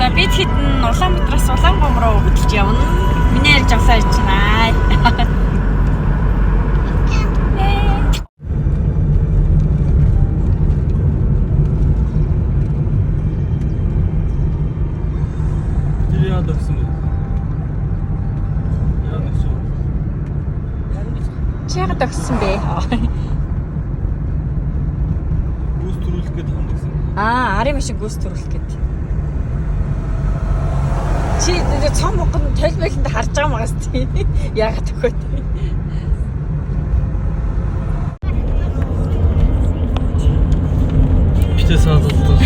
За бид хэдэн Улаанбаатараас Улаанбаам руу хөдөлж явна. Миний аль жагсаа ичнэ. Яа дагсан бэ? Яа дагсан? Чига төгссөн бэ? Гүйс төрүүлэх гээд хандсан. Арын машин гүйс төрүүлэх гээд. Чи цом богонд толболонд харж байгаа магаас тий. Яагаад төгөөд. Битээ саадуулдаг.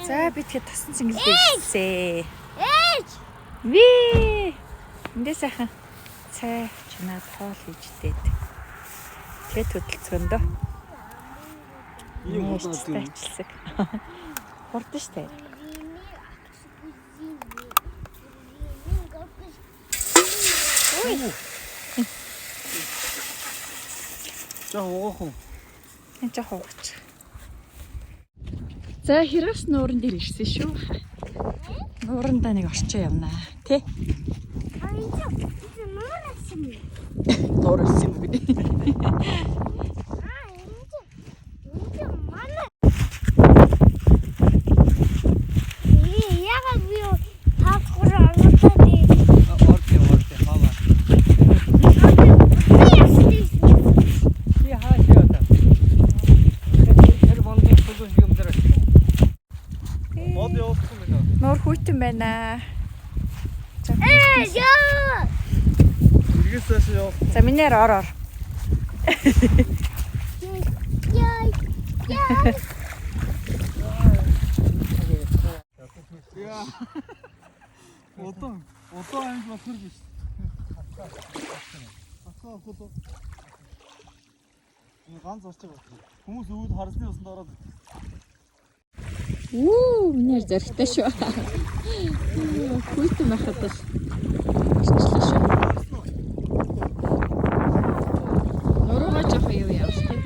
За би тэгэхээр тасан цэнгэлдээ ирсээ. Ээж! Ви! Эндээ сайхан цай чанаад хоол хийждээд. Тэгээд хөдөлцгөндөө. Ийм хурдтай. Хурдан штэ. Ой. За уух уу. Энд жоо хуугач. За хэрэгс нууран дээр ирсэн шүү. Нуурандаа нэг орчоо явнаа. Тэ? Нуурсан юм би. Нуур хүйтэн байна. Иргэсээс яа. За минээр ороор. Одоо аймаг бохор биш. Атгаа хөлөө. Энэ ганц орч байгаа. Хүмүүс өвд харсны усанд ороод. Минээр зөрхтэй шүү. Хүйтэн байхад л арчлаа шүү. Нуруугаа жоох юу явах тийм.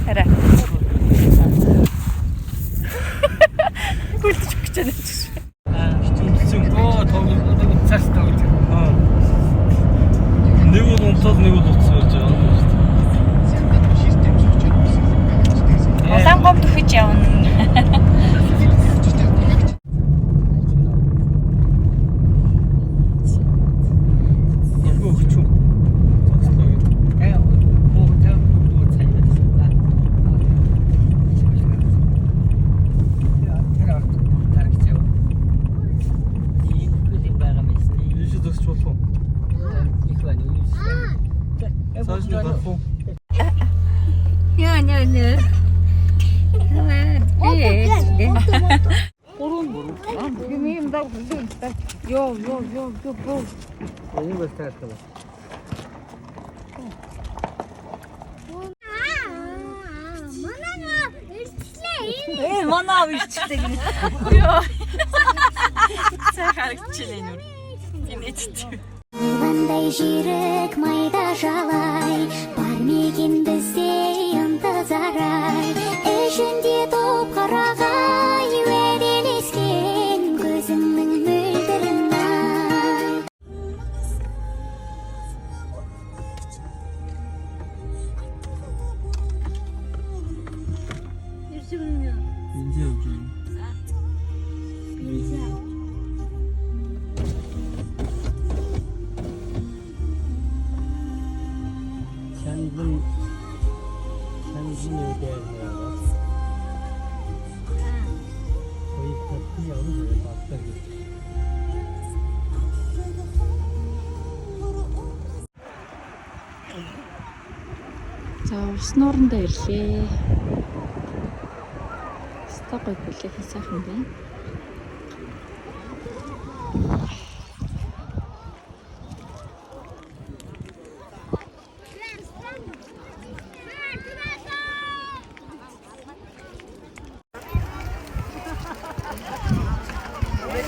Хараа. Хүлж гэж байна ч. Хитүүлсэн гоо том цаас тавж. Нэг бол унтаад нэг бол утсан байж байгаа юм шүү дээ. Улаанбаам төхөж явна. Yo. Энэ бас таахгүй. Манаа ирчлээ. Йоо. Цай харагчлаа нүр. Инээдтэй. Вандай жирек майда жалай, бармигин десей антазарай, эшенде топ карагай, верелескен көзімнің мөлдірін ай. Бензин авч байна. Шанзын үдээр байгаа. Ой, татсан явна баатар гэж. За ус нуурандаа ирлээ. Стогой бүлэхэн сайхан байна.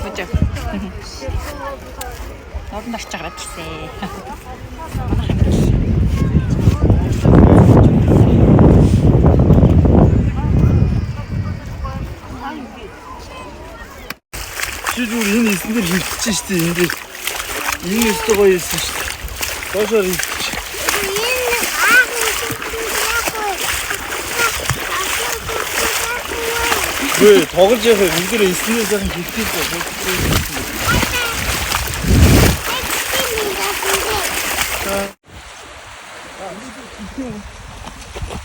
Өчөө. Нууранд орч байгаа гэсэн. Чи зүгээр энэ эсэндэр хөвтөж штэ энэ дээр. Энэ өстө гоё эсэн штэ. Доошоор хөвтөж. Гүй тоглож яхаа энэ дээр эснээс сайхан хөвтөж байгаа.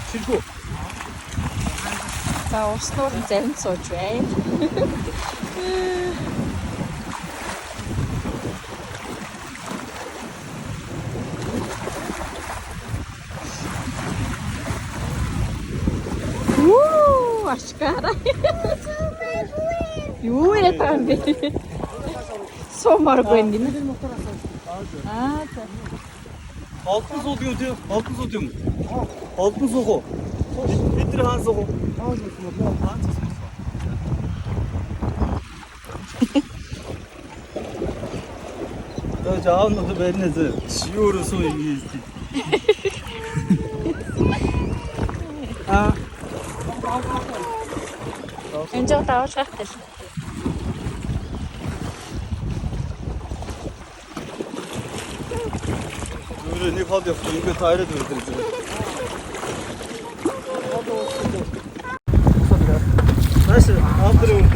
Шилгүү. За ус нууранд зарим сууж байна. Ашкара. Юу яатай юм бэ? Сумаргүй юм дий. Аа за. Олдон сууд юм тий? Олдон сууд юм. Олдон суух уу? Бид нар хаан суух уу? Хаан суух. Хаан суух. За жаав нь барьнаа зэ. Шиуруу суу юм ийм. Аа. Энд жоо таавалгах гэл. Өөрөө нэг хол явах ингээд таарад байдаг юм. Маш амтэр юм.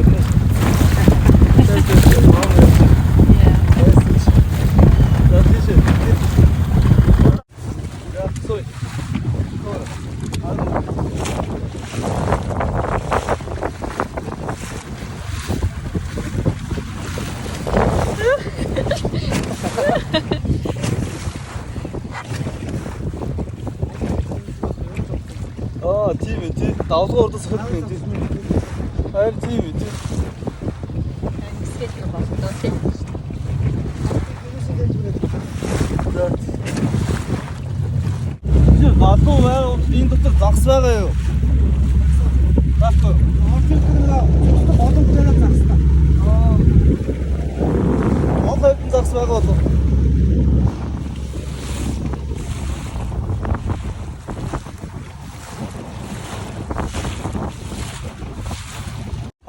Аа тийм ээ тий. Давлгаа урдас хөлт юм тий. Хайр тийм ээ тий. Скетер болтоо тий. Тэр гадуу байгаа энэ дотор загс байгаа юу? Баггүй. Олон дээр загс та. Аа. Олон загс байгаа болов.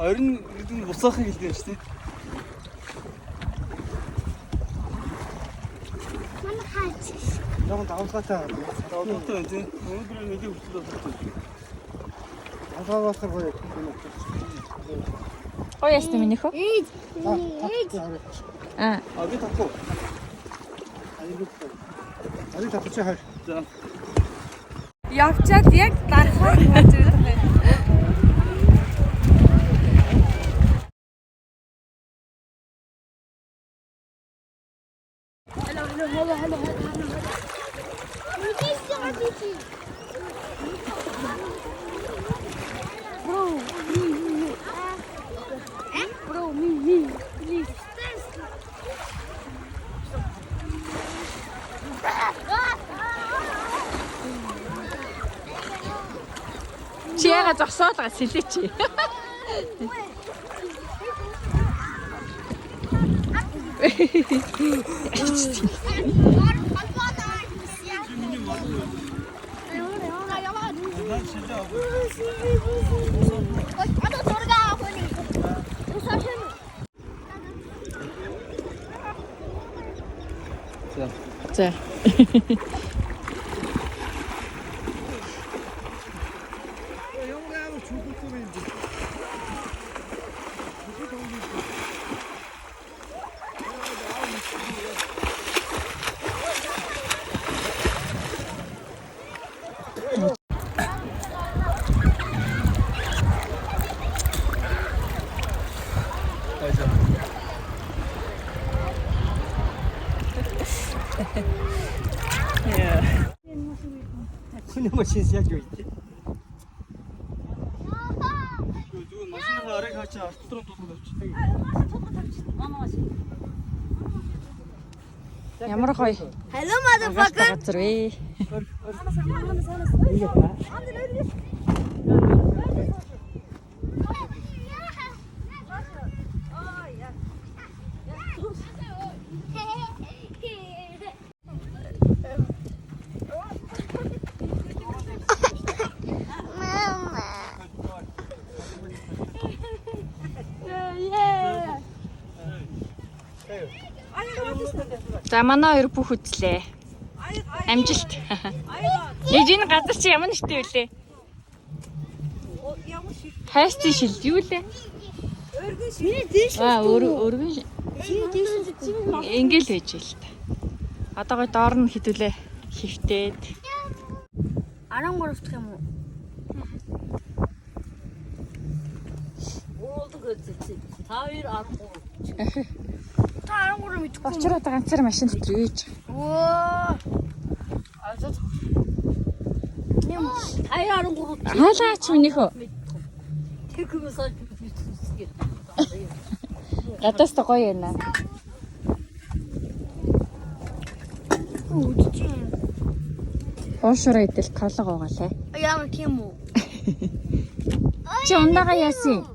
Орин гэдэг нь бусаахан хэлдэг юм шүү дээ. Манай хаач. Жогон давлгаатай байна. Давлгаатай байна тий. Өнөөдөр нэг хүчтэй болчихсон. Давлгаа болохоор гоё. Гоё ясна минийхөө. Аа. А би татуу. Ари татуу чи хаа. За. Явчаад яг дарахаар байж байгаа. Hello. Bro, me, please. Чи яагаад зогсоод байгаа сэлээ чи. За. Хүний машинс яаж юу ийтэй? Зүгээр машины арыг хаачаа арт руу тулгууд авчихдаг. Ямар гоё. Hello motherfucker. Газар вэ. За манай хоёр бүх үзлээ. Амжилт. Ээж энэ газар чи ямар нэртэй вүлээ? Хайсти шил юу лээ? Өргөн шил. Өргөн шил. Ингээл байж л та. Одоо гой доор нь хідүүлээ. Хөвтээд. 13 дахь юм уу? Олдог үзэлцээ. 2 Та 13 мэдгүй. Очроод ганцаар машин дотор юу хийж байгаа? Оо. юм. 2 13. Хаалаач минийхөө. Тэр хүмүүс олж бичсэн. Гадаас та гоё яана. Уушраа идэл колго байгаа лээ. Яа тийм үү? Чи ундаага яасан?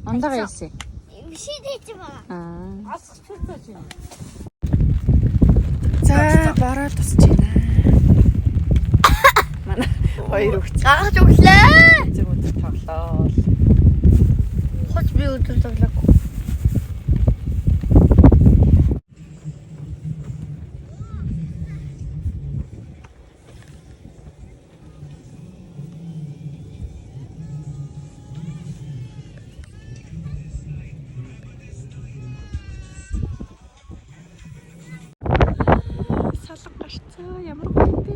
Ундаага яасан? Бишид хийж байгаа. Асах чөлтөөч юм. За бараа тусч байна. Манай хоёр хүүхд Гагч өглөө. зөв өдөр тоглоо. Хоч би өдөр тоглоагүй. Салга гарцаа ямар гоё бэ?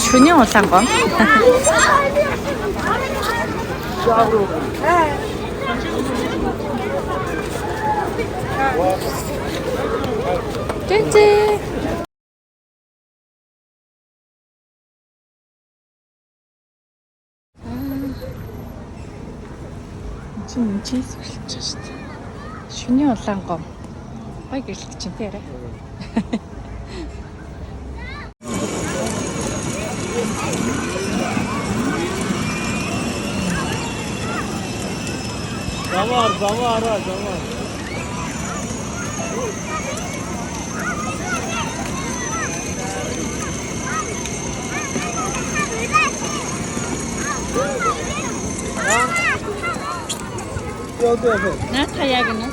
Шөнийн улаан гоо. Тэнцээ. Чийс болчих шүү дээ. Шөнийн улаан гоо. Гоё гэлт чинь тэ яриа. Замаар. Наата яг нь.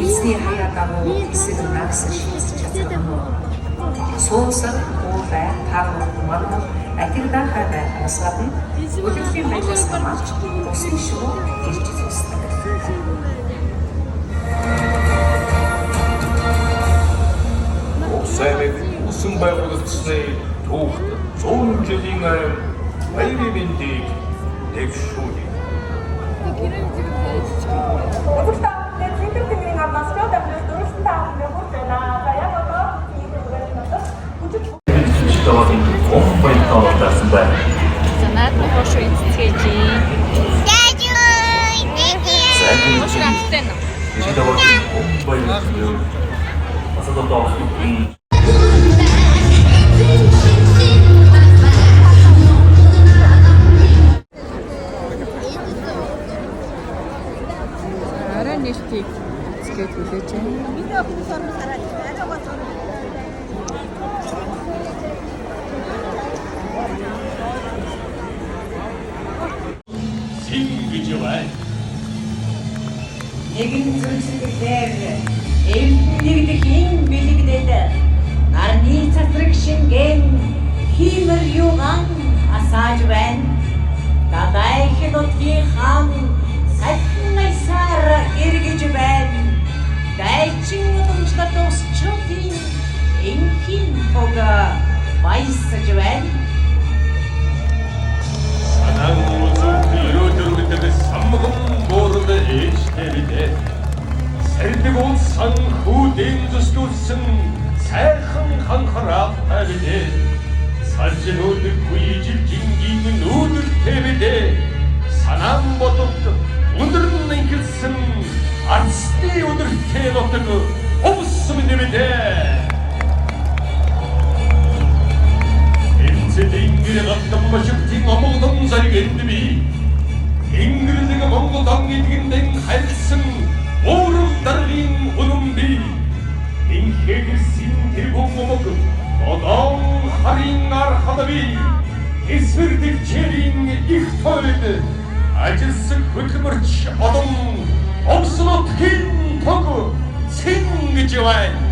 Эзний хаяа дагуу хэсэг нагсар шийдэж чадсан. Суусар уурай тааруу манай атигдаахаа байхаас гадна үлдэлийн байдлаас хамаарч усын шүү ирж зогсдог. Усаймыг ус өгсөн байгуулагдсны түүхт 100 жилийн баярын мэндийг дэвшүүлье. За наадмын хошуу эцэцгээж. Хошуу амттай нэ. Арай нэртийг эцгээд хүлээж байна. Нэгэн зүйлсээр эмнэлэг ин бэлэгдээд нарны цацраг шингэн химэр юган асааж байна. Дадай хинотгийн хаан сатнайсаар эргэж байна. Дайчин удамчлаад усчуудын энхийн тога баясаж байна. Самгам боорд ээжтэйдээ сэрдэг унсан хүүдэн зүсгүүлсэн сайхан ханхараатай бидээ сажин өдөргүй жилжингийн нүүдэлтэй бидээ санаан бодолд өндөрн ингэлсэн арцны өдөртэй нутаг өвсөн бидээ Эцэдингэр гатам машигтин омолдон заргэндби Инглизэг Монгол ангидгиндэн харьсан өөрөм даргийн үнэмби инхэгэрсэн тэргүүн өмөг одон харин архадаби эсвэрдэг чэрийн их тойлд ажилсаг хөдөлмөрч одон овслотхийн тог цэнгэж байна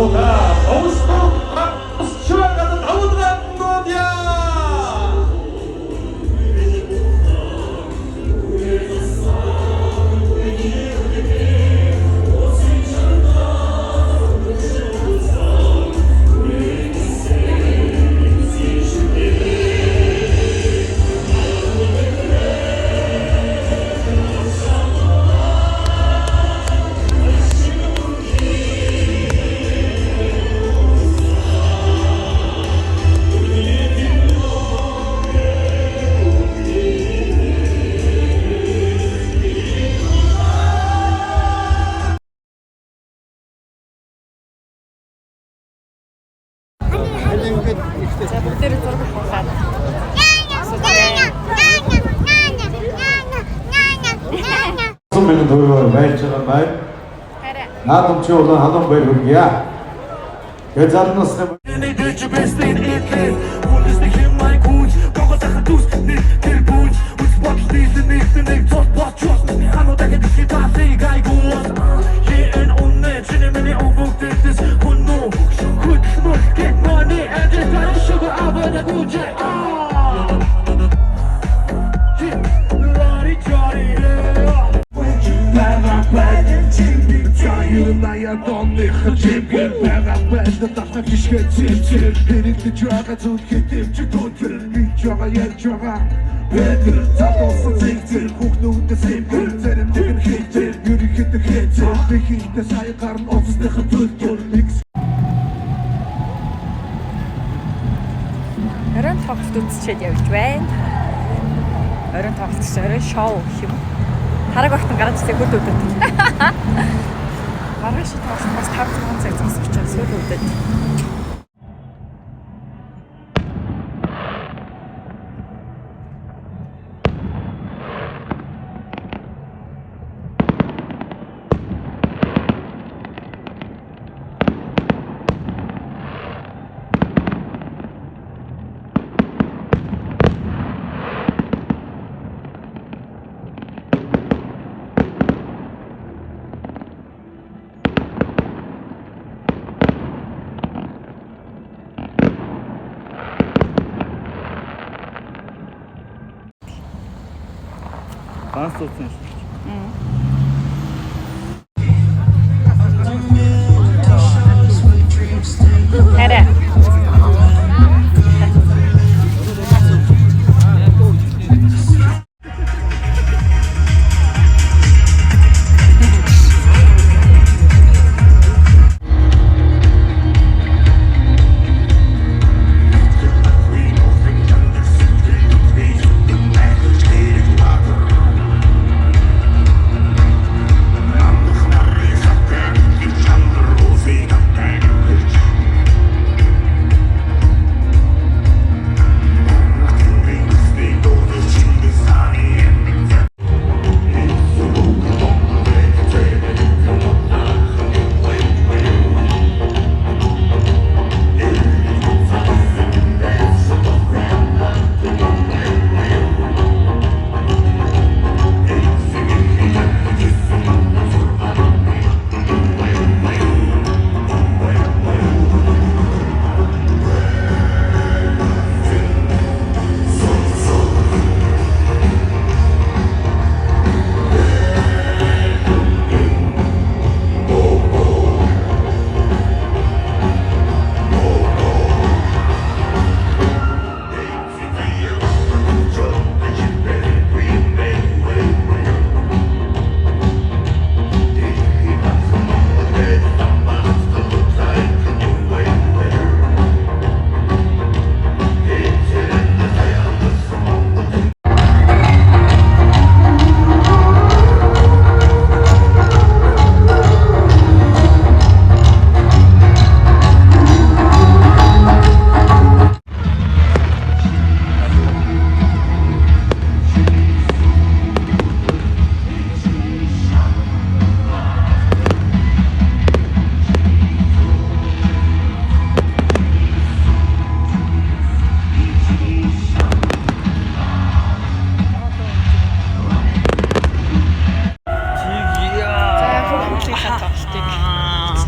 Ууга Оустро Швагад Аудран Нодя. За бүгдээрээ зураг авахад. Миний төрөөр байж байгаа байна. Хараа. Наадам чи улаан халуун байр хүргье. Тэгээд залнаас Оройн тоглолт үзчихэд явж байна. Оройн тоглолт гэсэн оройн шоу гэх юм. Тараг багтан гараад ирсэн хурд өдөд. Маргааш тоглолт бас 5-6 цаг зогсож чад сүүл өдөд. Данс үзсэн шүү. Хараа.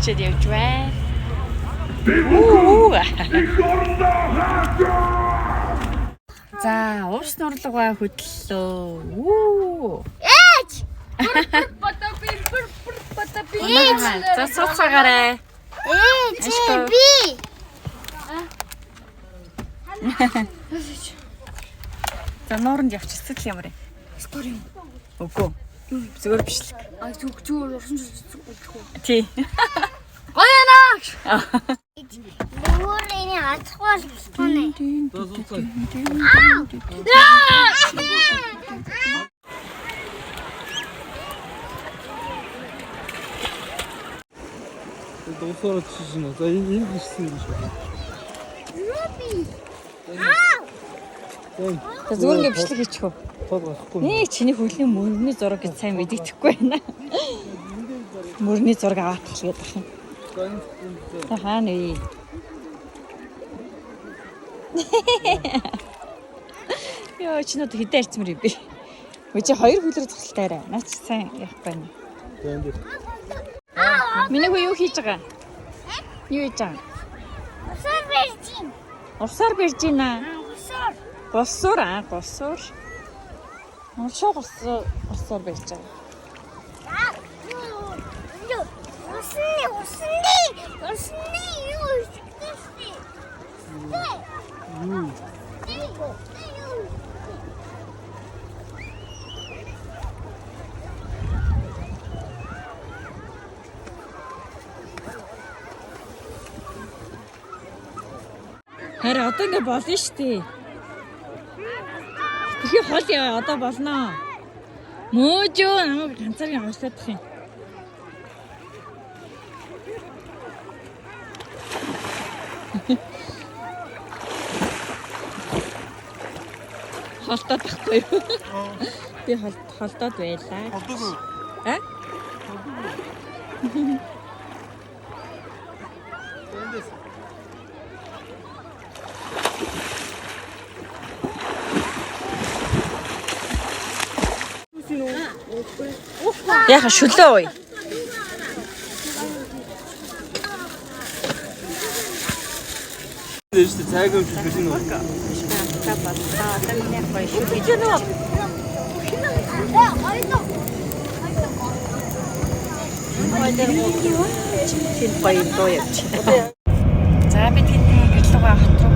хичээд явж байна. Уу. За, уус нурлага хөдлөө. Уу. Ээж! За, цуцгаарай. Ээж Ашгүй. би. За, нууранд явчихсан л ямар юм. Скор юм. Үгүй. Зүгээр бишлэг. Зүгээр орсон зүйл. Тий. Гоё наа. Өөр энэ ацгуул гэнэ. Дуусаараа чижинэ. За энэ гиссэн юм шиг. За, зүгээр ингэ бичлэг хийчих үү? Тод гарахгүй. Нээ чиний хөлний мөрний зураг гэж сайн мэддэхгүй байна. Мөрний зураг аваад тах гээд байх юм. За хаана вэ? Яа чи нөт хэдэн арцмэр юм бэ? Үгүй хоёр хөлөөр цогцолтой арай. Наач сайн явахгүй байна. За энэ. Миний хүү юу хийж байгаа? Юу хийж байгаа? Усаар бэржин. Усаар бирж байна. Усаар. Госуур. Уншаа госуур бирж байгаа. Усны юу ихтэй. Харин одоо ингэ болно шүү дээ. Тэхий хол яа одоо болно. Мөөжөө намайг ганцаараа авчлаадах юм. Холдоод тахгүй юу? Би холдоод байлаа. Холдоогүй. А? Яха шүлөө ой. Дэж тэ цайг юм шиг юм уу? Та батаа тань гоё шүү гэж нөө. Чин гоё доо явчих. За бид хэдийн гэлуга хот руу